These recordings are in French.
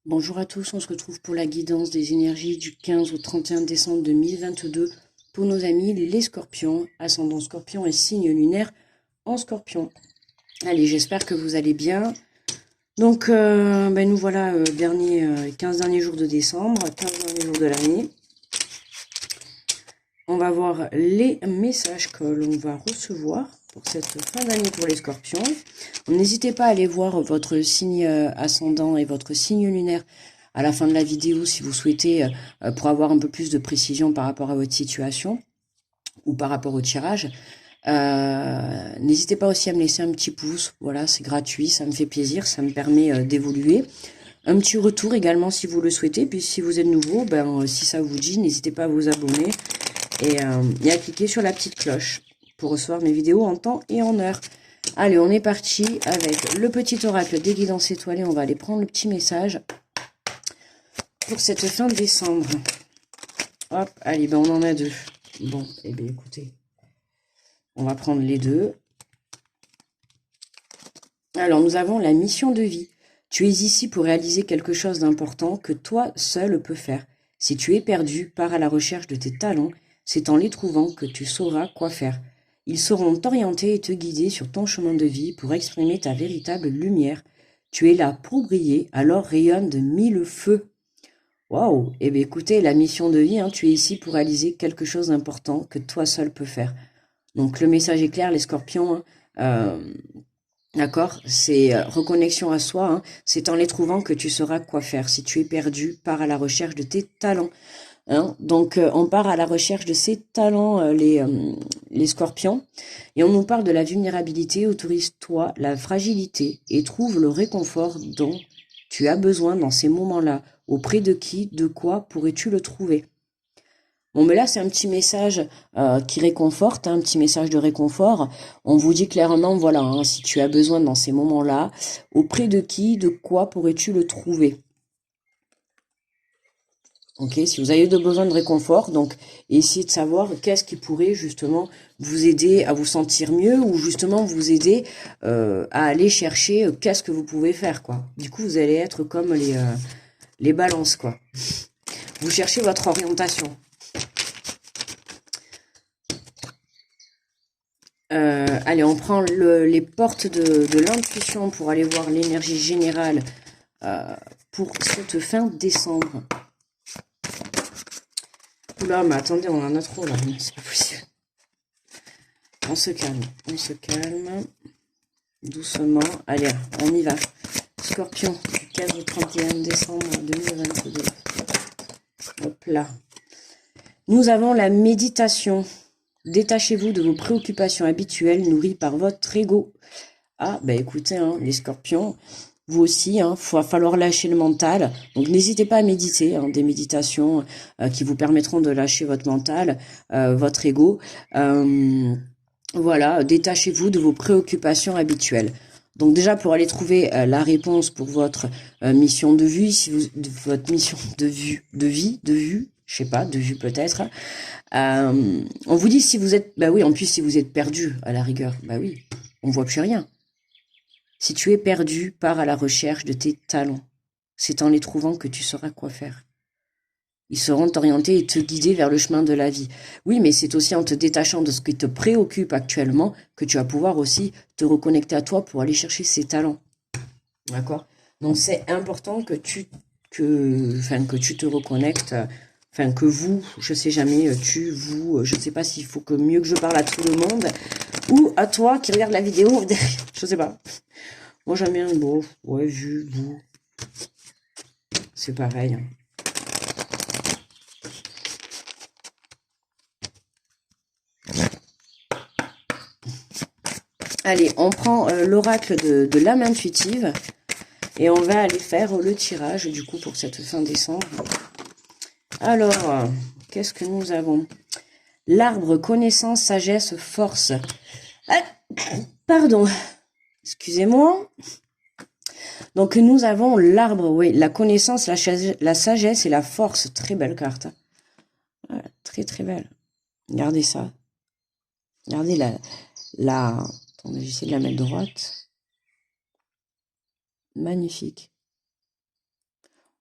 Bonjour à tous, on se retrouve pour la guidance des énergies du 15 au 31 décembre 2022 pour nos amis les scorpions, ascendant scorpion et signe lunaire en scorpion. Allez, j'espère que vous allez bien. Donc, nous voilà 15 derniers jours de décembre, 15 derniers jours de l'année. On va voir les messages que l'on va recevoir pour cette fin d'année pour les scorpions. N'hésitez pas à aller voir votre signe ascendant et votre signe lunaire à la fin de la vidéo si vous souhaitez, pour avoir un peu plus de précision par rapport à votre situation ou par rapport au tirage. N'hésitez pas aussi à me laisser un petit pouce, voilà, c'est gratuit, ça me fait plaisir, ça me permet d'évoluer. Un petit retour également si vous le souhaitez, puis si vous êtes nouveau, si ça vous dit, n'hésitez pas à vous abonner et à cliquer sur la petite cloche pour recevoir mes vidéos en temps et en heure. Allez, on est parti avec le petit oracle des guidances étoilées. On va aller prendre le petit message pour cette fin de décembre. Hop, allez, on en a deux. Bon, eh bien, écoutez, on va prendre les deux. Alors, nous avons la mission de vie. Tu es ici pour réaliser quelque chose d'important que toi seul peux faire. Si tu es perdu, pars à la recherche de tes talents. C'est en les trouvant que tu sauras quoi faire. Ils sauront t'orienter et te guider sur ton chemin de vie pour exprimer ta véritable lumière. Tu es là pour briller, alors rayonne de 1000 feux. Waouh! Eh bien écoutez, la mission de vie, tu es ici pour réaliser quelque chose d'important que toi seul peux faire. Donc le message est clair, les scorpions, d'accord? C'est reconnexion à soi, c'est en les trouvant que tu sauras quoi faire. Si tu es perdu, pars à la recherche de tes talents. Donc on part à la recherche de ces talents, les scorpions, et on nous parle de la vulnérabilité. Autorise-toi la fragilité et trouve le réconfort dont tu as besoin dans ces moments-là. Auprès de qui, de quoi pourrais-tu le trouver? Bon, mais là c'est un petit message qui réconforte, un petit message de réconfort. On vous dit clairement, voilà, si tu as besoin dans ces moments-là, auprès de qui, de quoi pourrais-tu le trouver? Ok, si vous avez besoin de réconfort, donc essayez de savoir qu'est-ce qui pourrait justement vous aider à vous sentir mieux ou justement vous aider à aller chercher qu'est-ce que vous pouvez faire, quoi. Du coup, vous allez être comme les balances, quoi. Vous cherchez votre orientation. Allez, on prend les portes de l'intuition pour aller voir l'énergie générale pour cette fin décembre. Oula, mais attendez, on en a trop là, c'est pas possible. On se calme, doucement. Allez, on y va. Scorpion, du 15 au 31 décembre 2022. Hop là. Nous avons la méditation. Détachez-vous de vos préoccupations habituelles nourries par votre ego. Ah, écoutez, les scorpions, vous aussi, va falloir lâcher le mental. Donc n'hésitez pas à méditer, des méditations qui vous permettront de lâcher votre mental, votre ego. Voilà, détachez-vous de vos préoccupations habituelles. Donc déjà pour aller trouver la réponse pour votre mission de vue, votre mission de vue, je sais pas, de vue peut-être. On vous dit si vous êtes, oui, en plus si vous êtes perdu à la rigueur, oui, on voit plus rien. Si tu es perdu, pars à la recherche de tes talents. C'est en les trouvant que tu sauras quoi faire. Ils sauront t'orienter et te guider vers le chemin de la vie. Oui, mais c'est aussi en te détachant de ce qui te préoccupe actuellement que tu vas pouvoir aussi te reconnecter à toi pour aller chercher ces talents. D'accord? Donc c'est important que tu te reconnectes, que vous, je sais jamais, vous, je sais pas s'il faut que mieux que je parle à tout le monde ou à toi qui regarde la vidéo, je sais pas. Moi j'aime bien, vous, c'est pareil. Allez, on prend l'oracle de l'âme intuitive et on va aller faire le tirage du coup pour cette fin décembre. Alors, qu'est-ce que nous avons? L'arbre, connaissance, sagesse, force. Ah, pardon, excusez-moi. Donc nous avons l'arbre, oui, la connaissance, la sagesse et la force. Très belle carte. Voilà, très très belle. Regardez ça. Regardez attendez, j'essaie de la mettre droite. Magnifique.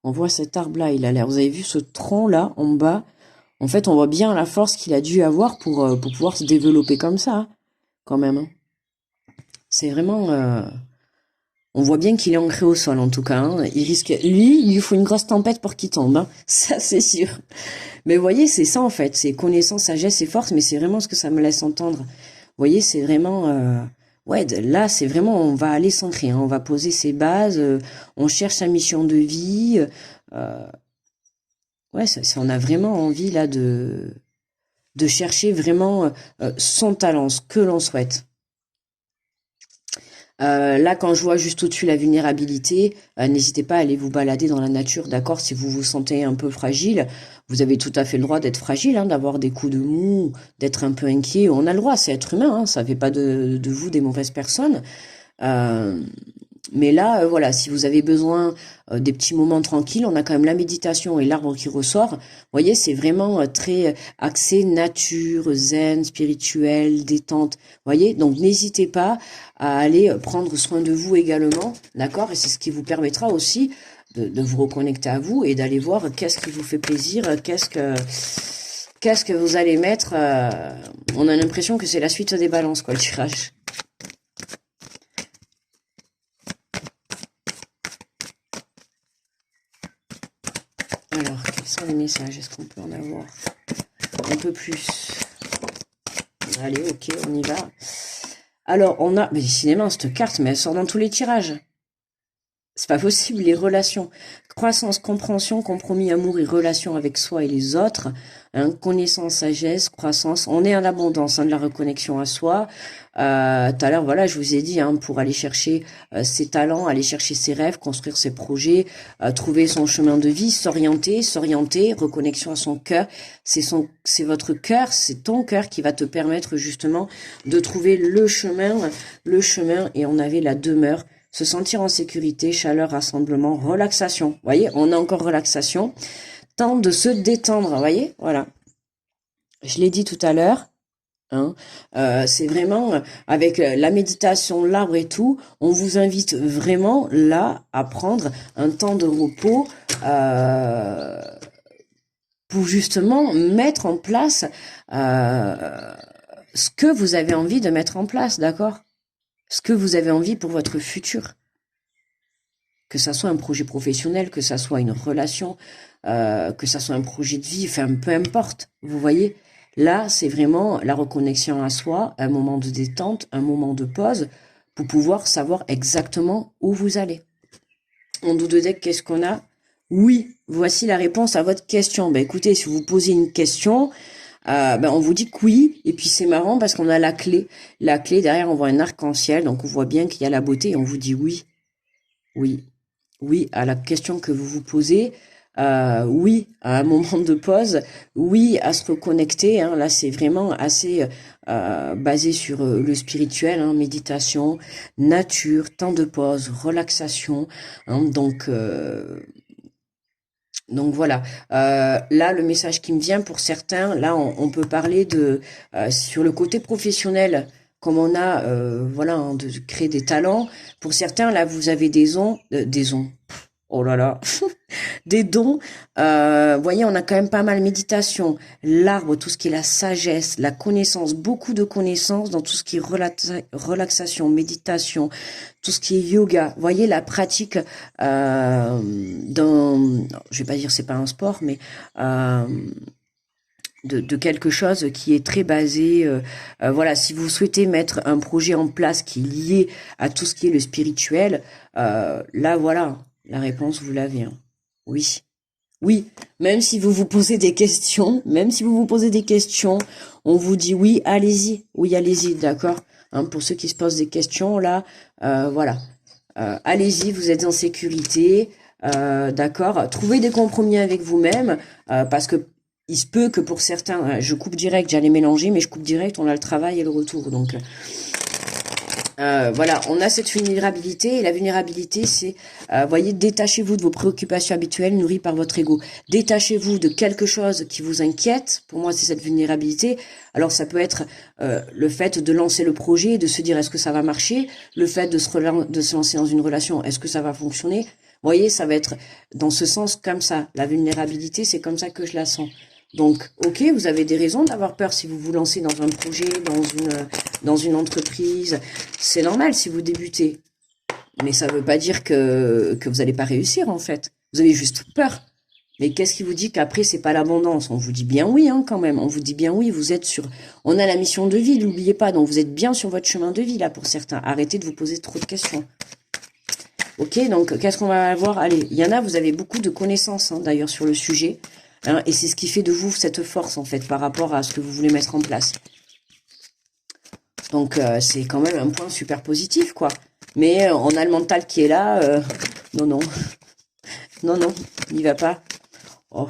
On voit cet arbre-là, il a l'air... Vous avez vu ce tronc-là, en bas? En fait, on voit bien la force qu'il a dû avoir pour pouvoir se développer comme ça, hein, quand même. Hein. C'est vraiment... On voit bien qu'il est ancré au sol, en tout cas. Hein. Il risque... Lui, il lui faut une grosse tempête pour qu'il tombe. Hein. Ça, c'est sûr. Mais vous voyez, c'est ça, en fait. C'est connaissance, sagesse et force, mais c'est vraiment ce que ça me laisse entendre. Vous voyez, c'est vraiment... Ouais, là, c'est vraiment... On va aller s'ancrer. Hein. On va poser ses bases. On cherche sa mission de vie. Ouais, on a vraiment envie, là, de chercher vraiment son talent, ce que l'on souhaite. Là, quand je vois juste au-dessus la vulnérabilité, n'hésitez pas à aller vous balader dans la nature, d'accord? Si vous vous sentez un peu fragile, vous avez tout à fait le droit d'être fragile, hein, d'avoir des coups de mou, d'être un peu inquiet. On a le droit, c'est être humain, hein, ça fait pas de vous des mauvaises personnes. Mais là, voilà, si vous avez besoin des petits moments tranquilles, on a quand même la méditation et l'arbre qui ressort. Vous voyez, c'est vraiment très axé nature, zen, spirituel, détente. Vous voyez, donc n'hésitez pas à aller prendre soin de vous également, d'accord? Et c'est ce qui vous permettra aussi de vous reconnecter à vous et d'aller voir qu'est-ce qui vous fait plaisir, qu'est-ce que vous allez mettre. On a l'impression que c'est la suite des balances, quoi, le tirage. Alors, quels sont les messages? Est-ce qu'on peut en avoir un peu plus? Allez, ok, on y va. Alors, on a... Mais décidément, cette carte, mais elle sort dans tous les tirages. C'est pas possible, les relations. Croissance, compréhension, compromis, amour et relation avec soi et les autres. Hein, connaissance, sagesse, croissance. On est en abondance, hein, de la reconnexion à soi. Tout à l'heure, voilà, je vous ai dit, hein, pour aller chercher ses talents, aller chercher ses rêves, construire ses projets, trouver son chemin de vie, s'orienter, reconnexion à son cœur. C'est votre cœur, c'est ton cœur qui va te permettre justement de trouver le chemin, et on avait la demeure. Se sentir en sécurité, chaleur, rassemblement, relaxation. Vous voyez, on a encore relaxation. Temps de se détendre, vous voyez, voilà. Je l'ai dit tout à l'heure. Hein, c'est vraiment avec la méditation, l'arbre et tout, on vous invite vraiment là à prendre un temps de repos pour justement mettre en place ce que vous avez envie de mettre en place, d'accord? Ce que vous avez envie pour votre futur. Que ça soit un projet professionnel, que ça soit une relation, que ça soit un projet de vie, enfin peu importe, vous voyez. Là, c'est vraiment la reconnexion à soi, un moment de détente, un moment de pause, pour pouvoir savoir exactement où vous allez. En dos de deck, qu'est-ce qu'on a? Oui, voici la réponse à votre question. Ben écoutez, si vous posez une question, on vous dit que oui, et puis c'est marrant parce qu'on a la clé. La clé, derrière, on voit un arc-en-ciel, donc on voit bien qu'il y a la beauté, et on vous dit oui. Oui. Oui, à la question que vous vous posez, oui, à un moment de pause, oui, à se reconnecter. Hein, là, c'est vraiment assez basé sur le spirituel, hein, méditation, nature, temps de pause, relaxation. Hein, donc voilà. Là, le message qui me vient pour certains, là, on peut parler de sur le côté professionnel. Comme on a, voilà, hein, de créer des talents. Pour certains, là, vous avez des ondes, oh là là, des dons. Voyez, on a quand même pas mal méditation, l'arbre, tout ce qui est la sagesse, la connaissance, beaucoup de connaissances dans tout ce qui est relaxation, méditation, tout ce qui est yoga. Voyez, la pratique dans, je vais pas dire c'est pas un sport, mais de quelque chose qui est très basé, voilà, si vous souhaitez mettre un projet en place qui est lié à tout ce qui est le spirituel, là, voilà, la réponse, vous l'avez. Hein. Oui. Oui, même si vous vous posez des questions, on vous dit oui, allez-y, d'accord. Hein, pour ceux qui se posent des questions, là, voilà. Allez-y, vous êtes en sécurité, d'accord. Trouvez des compromis avec vous-même, parce que il se peut que pour certains, je coupe direct, j'allais mélanger, mais je coupe direct, on a le travail et le retour. Donc voilà, on a cette vulnérabilité, et la vulnérabilité, c'est, voyez, détachez-vous de vos préoccupations habituelles nourries par votre ego. Détachez-vous de quelque chose qui vous inquiète. Pour moi, c'est cette vulnérabilité. Alors, ça peut être le fait de lancer le projet, de se dire est-ce que ça va marcher, le fait de se lancer dans une relation, est-ce que ça va fonctionner. Vous voyez, ça va être dans ce sens comme ça. La vulnérabilité, c'est comme ça que je la sens. Donc, ok, vous avez des raisons d'avoir peur si vous vous lancez dans un projet, dans une entreprise. C'est normal si vous débutez. Mais ça ne veut pas dire que vous n'allez pas réussir, en fait. Vous avez juste peur. Mais qu'est-ce qui vous dit qu'après, c'est pas l'abondance? On vous dit bien oui, hein, quand même. On vous dit bien oui, vous êtes sur... On a la mission de vie, n'oubliez pas. Donc, vous êtes bien sur votre chemin de vie, là, pour certains. Arrêtez de vous poser trop de questions. Ok, donc, qu'est-ce qu'on va avoir? Allez, il y en a, vous avez beaucoup de connaissances, hein, d'ailleurs, sur le sujet. Hein, et c'est ce qui fait de vous cette force, en fait, par rapport à ce que vous voulez mettre en place. Donc, c'est quand même un point super positif, quoi. Mais on a le mental qui est là. Non, non. Non, non, il va pas. Oh,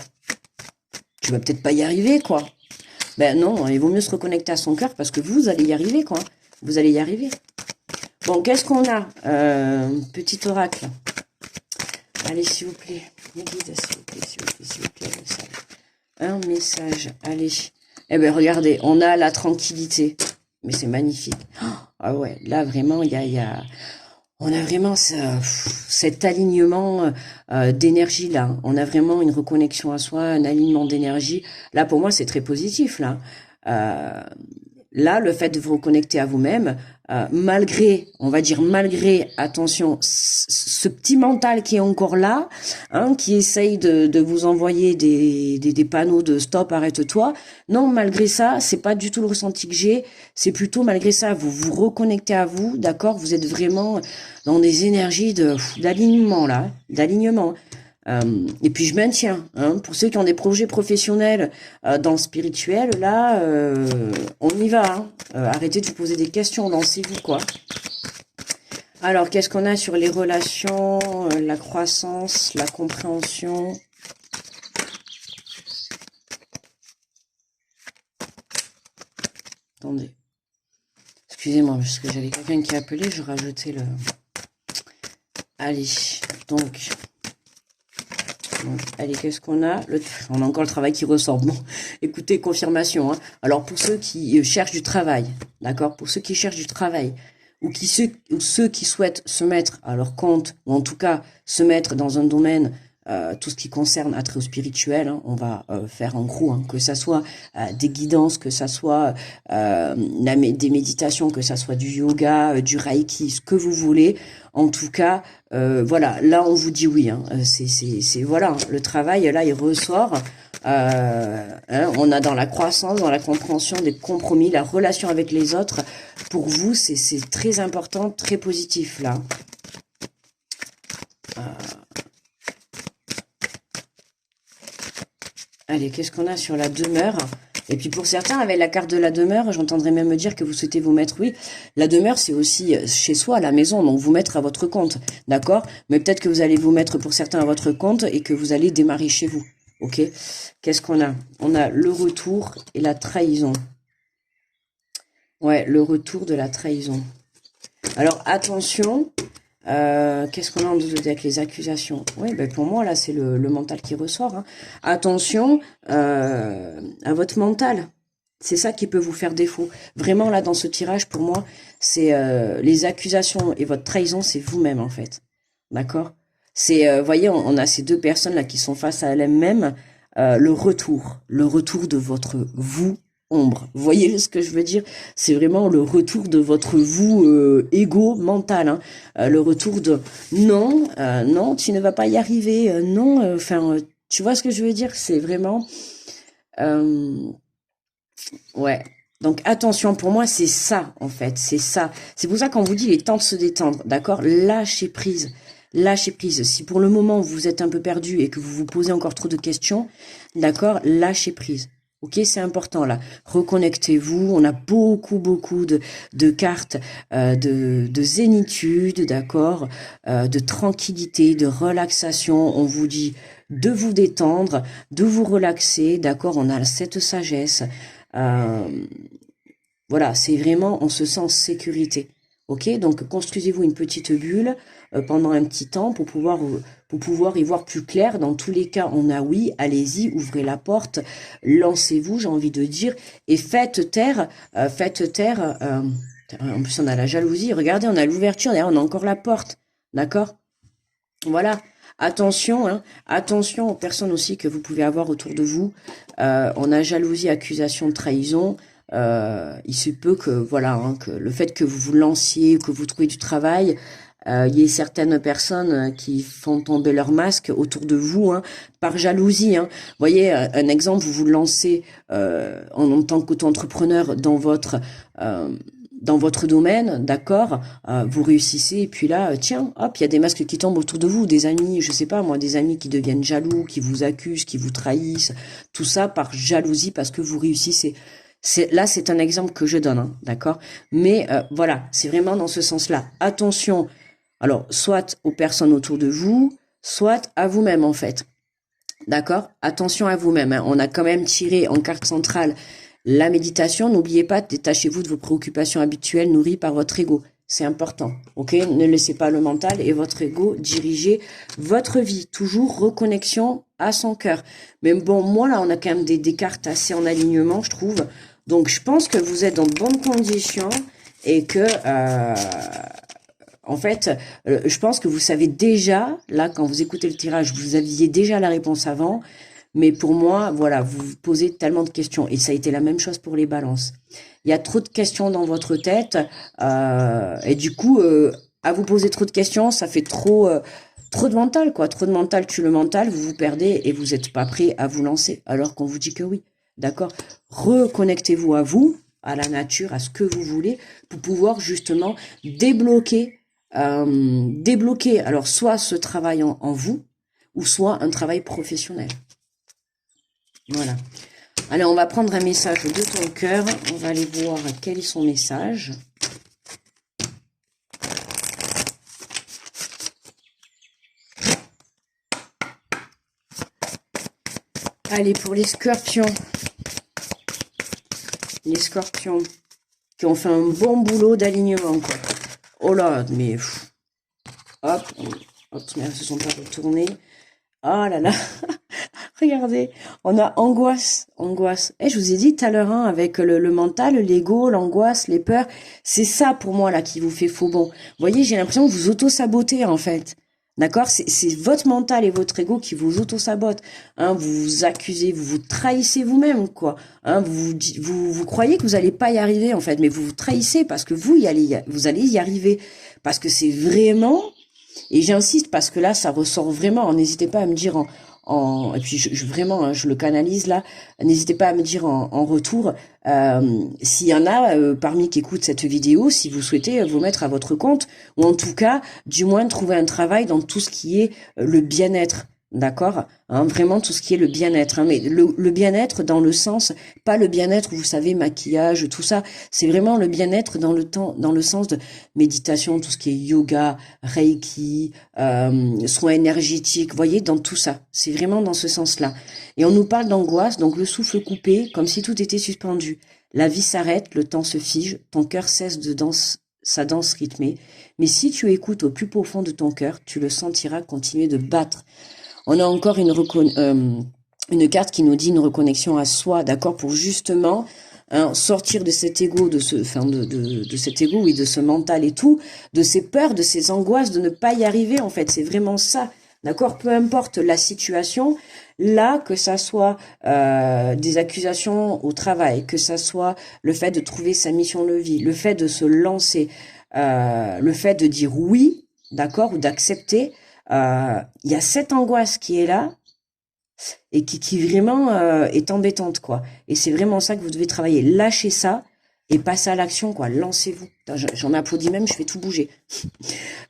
tu vas peut-être pas y arriver, quoi. Ben non, il vaut mieux se reconnecter à son cœur parce que vous allez y arriver, quoi. Vous allez y arriver. Bon, qu'est-ce qu'on a? Petit oracle. Allez, s'il vous plaît. Mes guides, s'il vous plaît, s'il vous plaît, s'il vous plaît. Un message. Allez. Eh ben, regardez, on a la tranquillité. Mais c'est magnifique. Ah ouais, là, vraiment, on a vraiment cet alignement d'énergie là. On a vraiment une reconnexion à soi, un alignement d'énergie. Là, pour moi, c'est très positif là. Là, le fait de vous reconnecter à vous-même, malgré, on va dire malgré, attention, ce petit mental qui est encore là, hein, qui essaye de vous envoyer des panneaux de stop, arrête-toi. Non, malgré ça, c'est pas du tout le ressenti que j'ai. C'est plutôt malgré ça, vous vous reconnectez à vous, d'accord? Vous êtes vraiment dans des énergies d'alignement là, d'alignement. Et puis je maintiens, hein, pour ceux qui ont des projets professionnels dans le spirituel, là, on y va. Hein. Arrêtez de vous poser des questions, lancez-vous, quoi. Alors, qu'est-ce qu'on a sur les relations, la croissance, la compréhension? Attendez. Excusez-moi, parce que j'avais quelqu'un qui appelait, je rajoutais le... Allez, donc... Allez, qu'est-ce qu'on a? On a encore le travail qui ressort. Bon, écoutez, confirmation. Hein. Alors, pour ceux qui cherchent du travail, d'accord? Pour ceux qui cherchent du travail, ou ceux qui souhaitent se mettre à leur compte, ou en tout cas se mettre dans un domaine, tout ce qui concerne attrait au spirituel, hein, on va faire en gros, hein, que ça soit des guidances, que ça soit des méditations, que ça soit du yoga, du reiki, ce que vous voulez. En tout cas, voilà, là on vous dit oui. Hein, c'est voilà, hein, le travail là il ressort. Hein, on a dans la croissance, dans la compréhension des compromis, la relation avec les autres. Pour vous, c'est très important, très positif là. Allez, qu'est-ce qu'on a sur la demeure? Et puis pour certains, avec la carte de la demeure, j'entendrais même me dire que vous souhaitez vous mettre, oui, la demeure c'est aussi chez soi, à la maison, donc vous mettre à votre compte, d'accord? Mais peut-être que vous allez vous mettre pour certains à votre compte et que vous allez démarrer chez vous, ok? Qu'est-ce qu'on a? On a le retour et la trahison. Ouais, le retour de la trahison. Alors attention, qu'est-ce qu'on a en dessous avec les accusations? Oui, ben pour moi, là, c'est le mental qui ressort. Hein. Attention à votre mental. C'est ça qui peut vous faire défaut. Vraiment, là, dans ce tirage, pour moi, c'est les accusations et votre trahison, c'est vous-même, en fait. D'accord? C'est, voyez, on a ces deux personnes-là qui sont face à elles-mêmes. Le retour de votre vous ombre. Vous voyez ce que je veux dire? C'est vraiment le retour de votre vous égo mental. Hein. Le retour de non, non, tu ne vas pas y arriver. Non, enfin, tu vois ce que je veux dire? C'est vraiment... ouais. Donc attention, pour moi, c'est ça, en fait. C'est ça. C'est pour ça qu'on vous dit, il est temps de se détendre. D'accord? Lâchez prise. Lâchez prise. Si pour le moment, vous êtes un peu perdu et que vous vous posez encore trop de questions, d'accord? Lâchez prise. Ok, c'est important là. Reconnectez-vous. On a beaucoup de cartes de zénitude, d'accord, de tranquillité, de relaxation. On vous dit de vous détendre, de vous relaxer, d'accord. On a cette sagesse. Voilà, c'est vraiment, on se sent en sécurité. Ok, donc construisez-vous une petite bulle pendant un petit temps pour pouvoir y voir plus clair. Dans tous les cas, on a oui, allez-y, ouvrez la porte, lancez-vous, j'ai envie de dire, et faites taire. En plus, on a la jalousie. Regardez, on a l'ouverture, d'ailleurs, on a encore la porte. D'accord? Voilà. Attention, hein, attention aux personnes aussi que vous pouvez avoir autour de vous. On a jalousie, accusation de trahison. Il se peut que, voilà, hein, que le fait que vous vous lanciez, que vous trouviez du travail, il y ait certaines personnes qui font tomber leur masque autour de vous, hein, par jalousie. Hein. Vous voyez, un exemple, vous vous lancez en tant qu'auto-entrepreneur dans votre domaine, d'accord, vous réussissez, et puis là, tiens, hop, il y a des masques qui tombent autour de vous, des amis, je sais pas moi, des amis qui deviennent jaloux, qui vous accusent, qui vous trahissent, tout ça par jalousie parce que vous réussissez. Là, c'est un exemple que je donne, hein, d'accord. Mais voilà, c'est vraiment dans ce sens-là. Attention, alors, soit aux personnes autour de vous, soit à vous-même, en fait. D'accord? Attention à vous-même, hein. On a quand même tiré en carte centrale la méditation. N'oubliez pas, détachez-vous de vos préoccupations habituelles nourries par votre ego. C'est important, ok? Ne laissez pas le mental et votre ego diriger votre vie. Toujours reconnexion à son cœur. Mais bon, moi, là, on a quand même des cartes assez en alignement, je trouve. Donc, je pense que vous êtes dans de bonnes conditions et que... en fait, je pense que vous savez déjà, là, quand vous écoutez le tirage, vous aviez déjà la réponse avant. Mais pour moi, voilà, vous vous posez tellement de questions. Et ça a été la même chose pour les balances. Il y a trop de questions dans votre tête. Et du coup, à vous poser trop de questions, ça fait trop de mental, quoi. Trop de mental tue le mental, vous vous perdez et vous n'êtes pas prêt à vous lancer. Alors qu'on vous dit que oui. D'accord? Reconnectez-vous à vous, à la nature, à ce que vous voulez, pour pouvoir justement débloquer alors soit ce travail en vous, ou soit un travail professionnel. Voilà. Allez, on va prendre un message de ton cœur. On va aller voir quel est son message. Allez, pour les scorpions. Les scorpions qui ont fait un bon boulot d'alignement, quoi. Oh là, mais... Hop, mais elles se sont pas retournées. Oh là là. Regardez, on a angoisse. Je vous ai dit tout à l'heure, hein, avec le mental, l'ego, l'angoisse, les peurs, c'est ça pour moi là qui vous fait faux bond. Vous voyez, j'ai l'impression que vous auto-sabotez en fait. D'accord? C'est votre mental et votre ego qui vous auto-sabotent. Hein, vous vous accusez, vous vous trahissez vous-même, quoi. Hein, vous croyez que vous allez pas y arriver en fait, mais vous vous trahissez parce que vous allez y arriver. Parce que c'est vraiment, et j'insiste parce que là ça ressort vraiment. N'hésitez pas à me dire et puis vraiment, hein, je le canalise là. N'hésitez pas à me dire en retour s'il y en a parmi qui écoutent cette vidéo, si vous souhaitez vous mettre à votre compte, ou en tout cas, du moins trouver un travail dans tout ce qui est le bien-être. D'accord, hein, vraiment tout ce qui est le bien-être, hein, mais le bien-être dans le sens, pas le bien-être, vous savez, maquillage, tout ça, c'est vraiment le bien-être dans le sens de méditation, tout ce qui est yoga, reiki, soins énergétiques, voyez, dans tout ça, c'est vraiment dans ce sens-là. Et on nous parle d'angoisse, donc le souffle coupé, comme si tout était suspendu. La vie s'arrête, le temps se fige, ton cœur cesse de sa danse rythmée, mais si tu écoutes au plus profond de ton cœur, tu le sentiras continuer de battre. On a encore une carte qui nous dit une reconnexion à soi, d'accord, pour justement sortir de cet ego, de cet ego, oui, de ce mental et tout, de ces peurs, de ces angoisses, de ne pas y arriver, en fait, c'est vraiment ça, d'accord, peu importe la situation, là, que ça soit des accusations au travail, que ça soit le fait de trouver sa mission de vie, le fait de se lancer, le fait de dire oui, d'accord, ou d'accepter. Il y a cette angoisse qui est là et qui vraiment est embêtante, quoi. Et c'est vraiment ça que vous devez travailler. Lâchez ça et passez à l'action, quoi. Lancez-vous. J'en applaudis même, je fais tout bouger.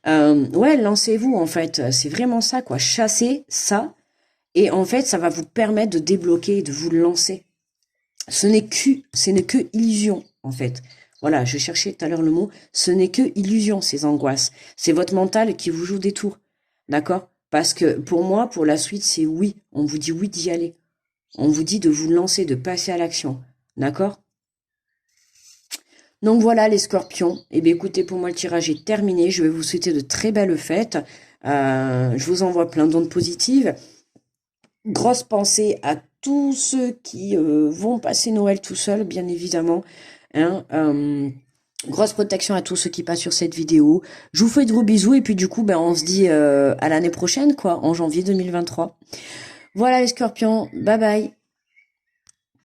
Ouais, lancez-vous, en fait. C'est vraiment ça, quoi. Chassez ça et en fait, ça va vous permettre de débloquer, de vous lancer. Ce n'est que illusion, en fait. Voilà, je cherchais tout à l'heure le mot. Ce n'est que illusion, ces angoisses. C'est votre mental qui vous joue des tours. D'accord? Parce que pour moi, pour la suite, c'est oui. On vous dit oui d'y aller. On vous dit de vous lancer, de passer à l'action. D'accord? Donc voilà les scorpions. Eh bien écoutez, pour moi le tirage est terminé. Je vais vous souhaiter de très belles fêtes. Je vous envoie plein d'ondes positives. Grosse pensée à tous ceux qui vont passer Noël tout seuls, bien évidemment. Hein, Grosse protection à tous ceux qui passent sur cette vidéo. Je vous fais de gros bisous et puis du coup, ben, on se dit à l'année prochaine, quoi, en janvier 2023. Voilà les scorpions, bye bye.